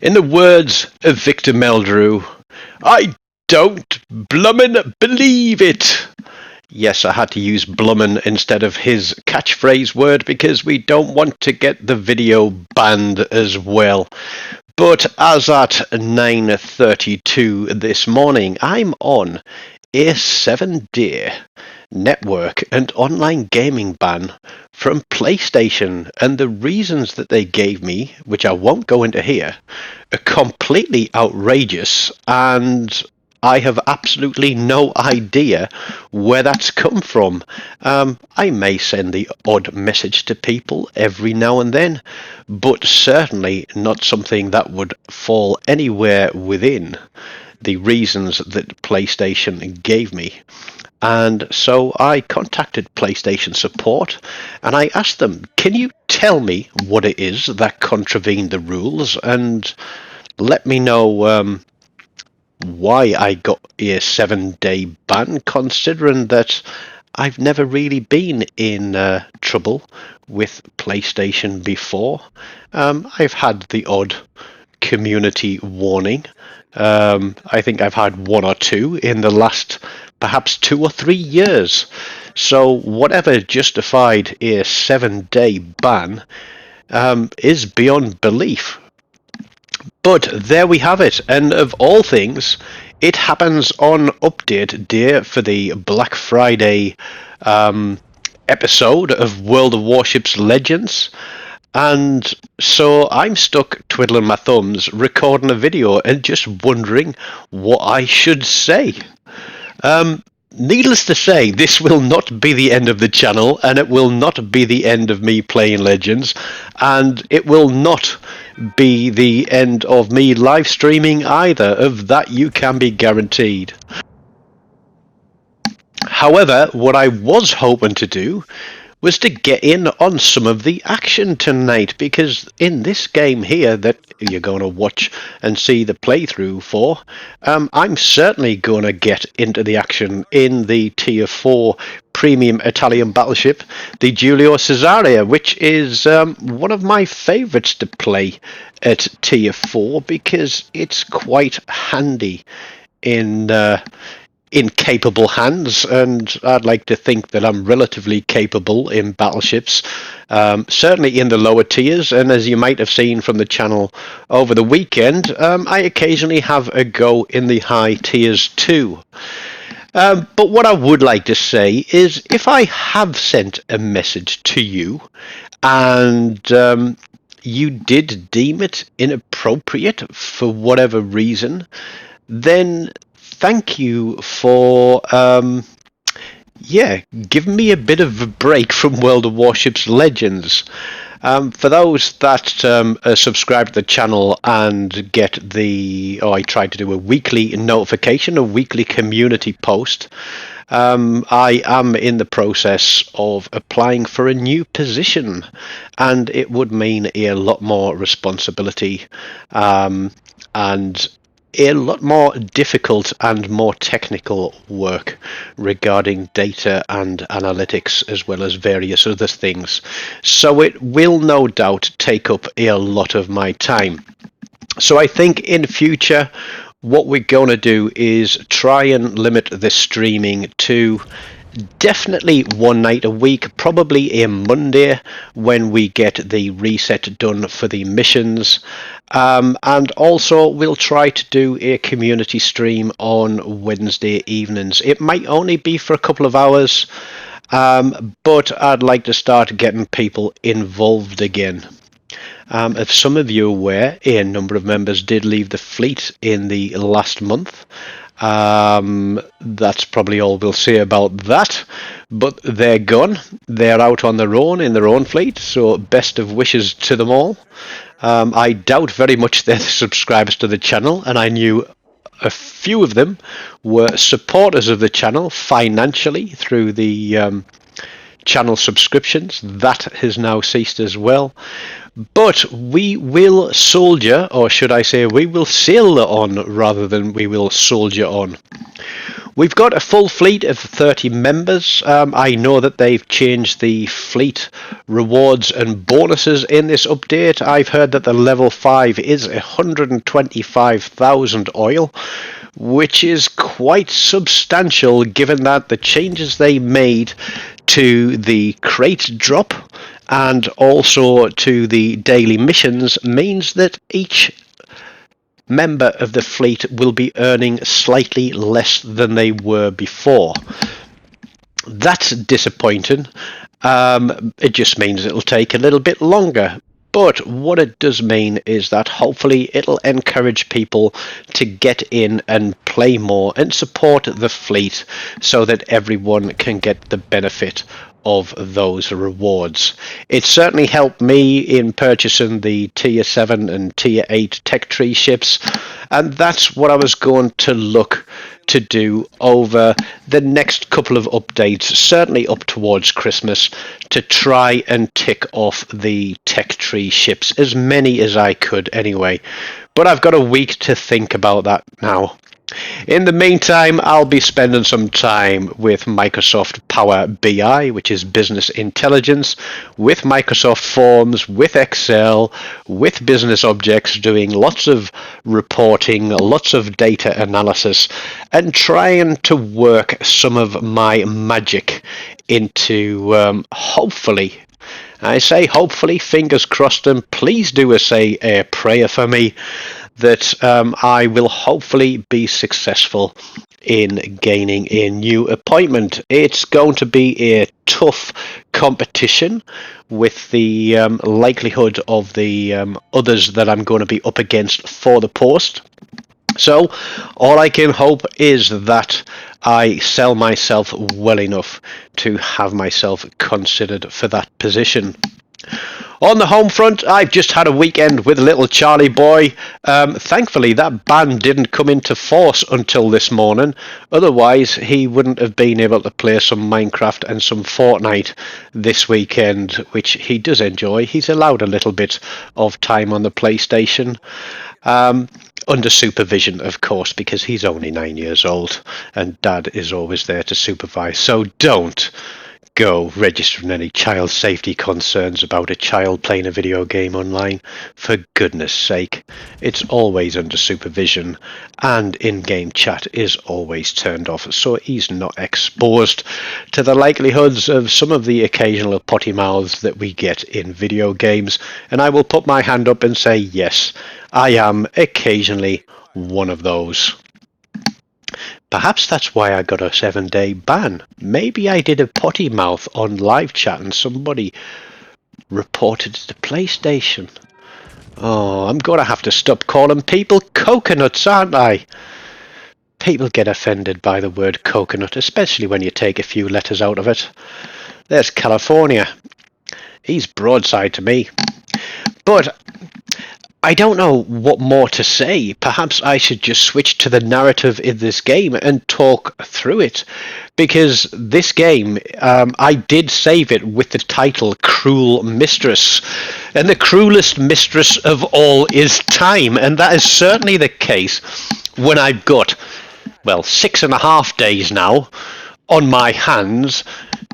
In the words of Victor Meldrew, I don't blummin' believe it. Yes, I had to use blummin' instead of his catchphrase word because we don't want to get the video banned as well. But as at 9:32 this morning, I'm on a 7-day network and online gaming ban from PlayStation, and the reasons that they gave me, which I won't go into here, are completely outrageous, and I have absolutely no idea where that's come from. I may send the odd message to people every now and then, but certainly not something that would fall anywhere within the reasons that PlayStation gave me. And so I contacted PlayStation support and I asked them, can you tell me what it is that contravened the rules and let me know why I got a 7-day ban, considering that I've never really been in trouble with PlayStation before. I've had the odd community warning. I think I've had one or two in the last perhaps 2 or 3 years. So whatever justified a 7-day ban is beyond belief. But there we have it, and of all things, it happens on update day for the Black Friday episode of World of Warships Legends. And so I'm stuck twiddling my thumbs, recording a video and just wondering what I should say. Needless to say, this will not be the end of the channel, and it will not be the end of me playing Legends, and it will not be the end of me live streaming either. Of that you can be guaranteed. However, what I was hoping to do was to get in on some of the action tonight, because in this game here that you're going to watch and see the playthrough for, I'm certainly going to get into the action in the Tier 4 premium Italian battleship, the Giulio Caesarea, which is one of my favourites to play at Tier 4 because it's quite handy in capable hands, and I'd like to think that I'm relatively capable in battleships, certainly in the lower tiers, and as you might have seen from the channel over the weekend, I occasionally have a go in the high tiers too. But what I would like to say is, if I have sent a message to you and you did deem it inappropriate for whatever reason, then thank you for giving me a bit of a break from World of Warships Legends. For those that are subscribed to the channel and get I try to do a weekly notification, a weekly community post. I am in the process of applying for a new position, and it would mean a lot more responsibility and a lot more difficult and more technical work regarding data and analytics, as well as various other things. So it will no doubt take up a lot of my time. So I think in future, what we're going to do is try and limit the streaming to definitely one night a week, probably a Monday when we get the reset done for the missions, and also we'll try to do a community stream on Wednesday evenings. It might only be for a couple of hours, but I'd like to start getting people involved again. If some of you are aware, a number of members did leave the fleet in the last month. That's probably all we'll say about that, but they're gone. They're out on their own in their own fleet, so best of wishes to them all. I doubt very much they're subscribers to the channel, and I knew a few of them were supporters of the channel financially through the channel subscriptions. That has now ceased as well. But we will soldier, or should I say we will sail on rather than we will soldier on. We've got a full fleet of 30 members. I know that they've changed the fleet rewards and bonuses in this update. I've heard that the level 5 is 125,000 oil, which is quite substantial given that the changes they made to the crate drop and also to the daily missions means that each member of the fleet will be earning slightly less than they were before. That's disappointing. It just means it'll take a little bit longer. But what it does mean is that hopefully it'll encourage people to get in and play more and support the fleet so that everyone can get the benefit of those rewards. It certainly helped me in purchasing the tier 7 and tier 8 tech tree ships, and that's what I was going to look to do over the next couple of updates, certainly up towards Christmas, to try and tick off the tech tree ships, as many as I could anyway. But I've got a week to think about that now. In the meantime, I'll be spending some time with Microsoft Power BI, which is business intelligence, with Microsoft Forms, with Excel, with business objects, doing lots of reporting, lots of data analysis, and trying to work some of my magic into hopefully, I say hopefully, fingers crossed, and please do say a prayer for me that I will hopefully be successful in gaining a new appointment. It's going to be a tough competition with the likelihood of the others that I'm going to be up against for the post. So all I can hope is that I sell myself well enough to have myself considered for that position. On the home front, I've just had a weekend with little Charlie boy. Thankfully, that ban didn't come into force until this morning. Otherwise, he wouldn't have been able to play some Minecraft and some Fortnite this weekend, which he does enjoy. He's allowed a little bit of time on the PlayStation. Under supervision, of course, because he's only 9 years old and Dad is always there to supervise. So don't go registering any child safety concerns about a child playing a video game online. For goodness sake, it's always under supervision and in-game chat is always turned off, so he's not exposed to the likelihoods of some of the occasional potty mouths that we get in video games. And I will put my hand up and say yes, I am occasionally one of those. Perhaps that's why I got a 7-day ban. Maybe I did a potty mouth on live chat and somebody reported to the PlayStation. Oh, I'm going to have to stop calling people coconuts, aren't I? People get offended by the word coconut, especially when you take a few letters out of it. There's California. He's broadside to me. But I don't know what more to say. Perhaps I should just switch to the narrative in this game and talk through it. Because this game, I did save it with the title Cruel Mistress. And the cruelest mistress of all is time. And that is certainly the case when I've got, well, 6.5 days now on my hands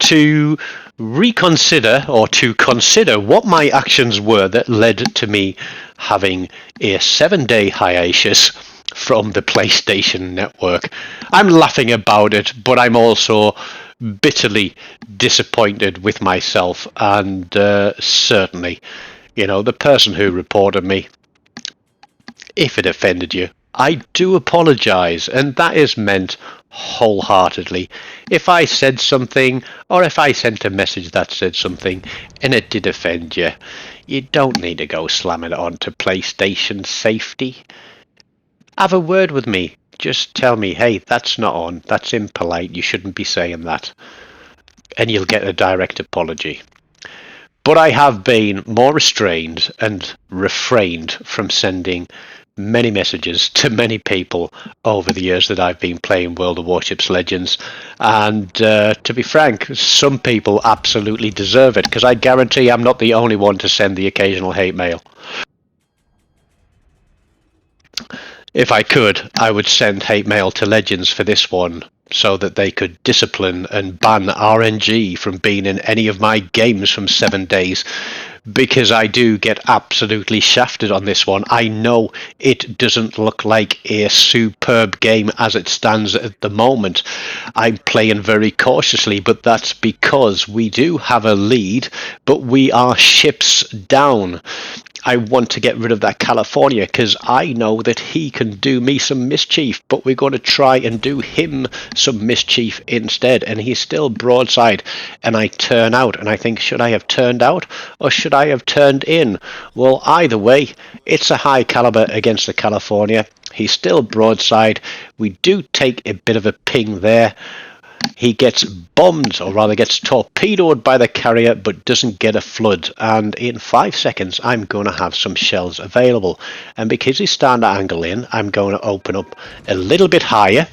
to reconsider or to consider what my actions were that led to me having a 7-day hiatus from the PlayStation Network. I'm laughing about it, but I'm also bitterly disappointed with myself, and certainly, you know, the person who reported me, if it offended you, I do apologise, and that is meant wholeheartedly. If I said something, or if I sent a message that said something, and it did offend you, you don't need to go slamming it on to PlayStation safety. Have a word with me. Just tell me, hey, that's not on, that's impolite, you shouldn't be saying that. And you'll get a direct apology. But I have been more restrained and refrained from sending many messages to many people over the years that I've been playing World of Warships Legends, and to be frank, some people absolutely deserve it, because I guarantee I'm not the only one to send the occasional hate mail. If I could, I would send hate mail to Legends for this one, so that they could discipline and ban RNG from being in any of my games from 7 days, because I do get absolutely shafted on this one. I know it doesn't look like a superb game as it stands at the moment. I'm playing very cautiously, but that's because we do have a lead, but we are ships down. I want to get rid of that California because I know that he can do me some mischief, but we're going to try and do him some mischief instead. And he's still broadside, and I turn out, and I think, should I have turned out or should I have turned in? Well, either way, it's a high caliber against the California. He's still broadside. We do take a bit of a ping there. He gets bombed, or rather gets torpedoed by the carrier, but doesn't get a flood. And in 5 seconds, I'm going to have some shells available. And because he's starting to angle in, I'm going to open up a little bit higher.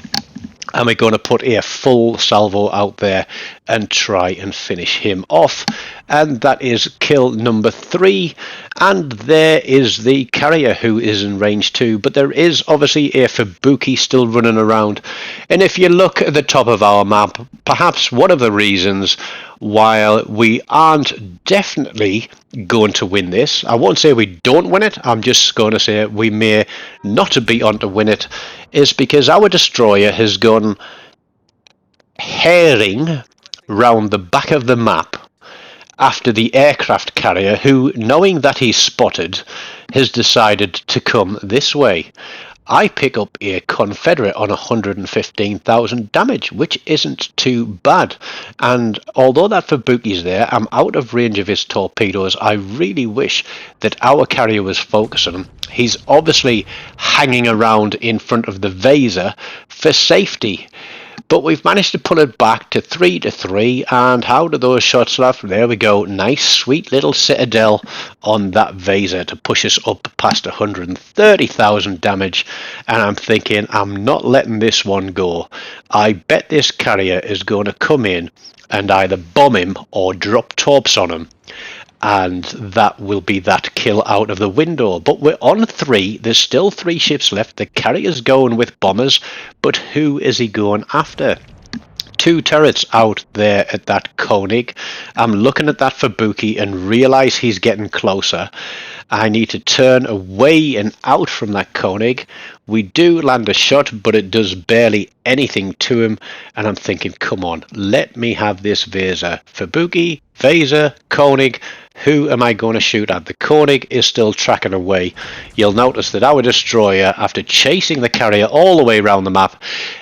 And we're going to put a full salvo out there and try and finish him off. And that is kill number 3. And there is the carrier who is in range 2. But there is obviously a Fubuki still running around. And if you look at the top of our map, perhaps one of the reasons why we aren't definitely going to win this, I won't say we don't win it, I'm just going to say we may not be on to win it, is because our destroyer has gone herring round the back of the map after the aircraft carrier, who, knowing that he's spotted, has decided to come this way. I pick up a Confederate on 115,000 damage, which isn't too bad. And although that Fubuki's there, I'm out of range of his torpedoes. I really wish that our carrier was focusing. He's obviously hanging around in front of the Vaser for safety. But we've managed to pull it back to 3-3, and how do those shots left? There we go. Nice, sweet little citadel on that Vaser to push us up past 130,000 damage. And I'm thinking, I'm not letting this one go. I bet this carrier is going to come in and either bomb him or drop torps on him. And that will be that kill out of the window. But we're on 3. There's still 3 ships left. The carrier's going with bombers, but who is he going after? 2 turrets out there at that Koenig. I'm looking at that Fubuki and realise he's getting closer. I need to turn away and out from that Koenig. We do land a shot, but it does barely anything to him. And I'm thinking, come on, let me have this Vaser. Fubuki, Vaser, Koenig. Who am I going to shoot at? The Koenig is still tracking away. You'll notice that our destroyer, after chasing the carrier all the way around the map,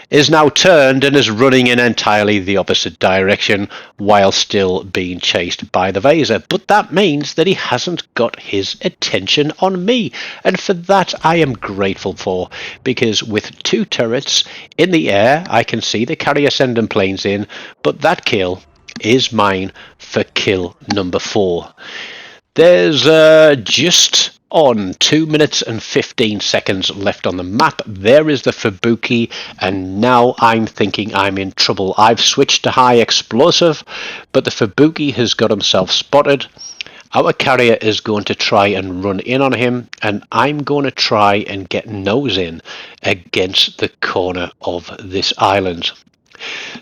is now turned and is running in entirely the opposite direction while still being chased by the Vaser. But that means that he hasn't got his attention on me. And for that I am grateful for, because with 2 turrets in the air, I can see the carrier sending planes in, but that kill is mine for kill number 4. There's just on 2 minutes and 15 seconds left on the map. There is the Fubuki, and now I'm thinking I'm in trouble. I've switched to high explosive, but the Fubuki has got himself spotted. Our carrier is going to try and run in on him, and I'm going to try and get nose in against the corner of this island.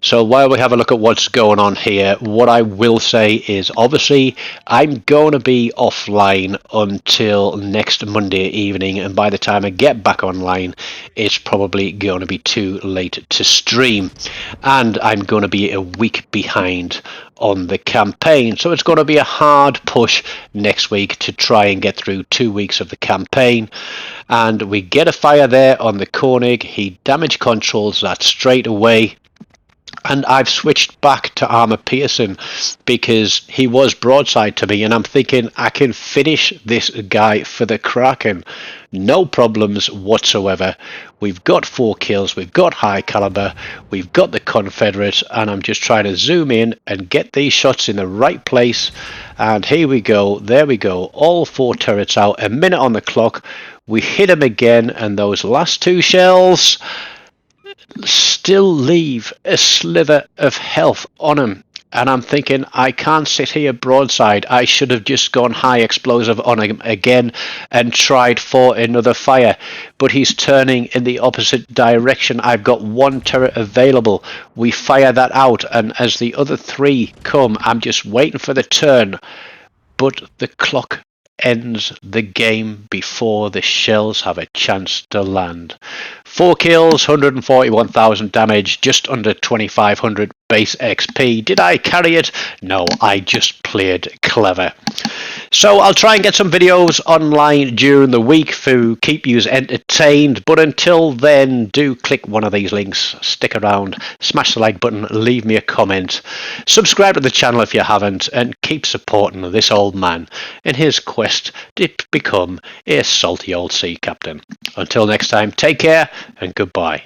So while we have a look at what's going on here, what I will say is obviously I'm going to be offline until next Monday evening, and by the time I get back online it's probably going to be too late to stream, and I'm going to be a week behind on the campaign, so it's going to be a hard push next week to try and get through 2 weeks of the campaign. And we get a fire there on the Koenig. He damage controls that straight away. And I've switched back to Armour Pearson because he was broadside to me, and I'm thinking I can finish this guy for the Kraken. No problems whatsoever. We've got 4 kills, we've got high caliber, we've got the Confederate, and I'm just trying to zoom in and get these shots in the right place. And here we go, there we go, all 4 turrets out, a minute on the clock. We hit him again, and those last 2 shells still leave a sliver of health on him. And I'm thinking, I can't sit here broadside. I should have just gone high explosive on him again and tried for another fire. But he's turning in the opposite direction. I've got one turret available. We fire that out, and as the other three come, I'm just waiting for the turn. But the clock ends the game before the shells have a chance to land. 4 kills, 141,000 damage, just under 2,500 base XP. Did I carry it? No, I just played clever. So I'll try and get some videos online during the week to keep you entertained. But until then, do click one of these links, stick around, smash the like button, leave me a comment, subscribe to the channel if you haven't, and keep supporting this old man in his quest to become a salty old sea captain. Until next time, take care and goodbye.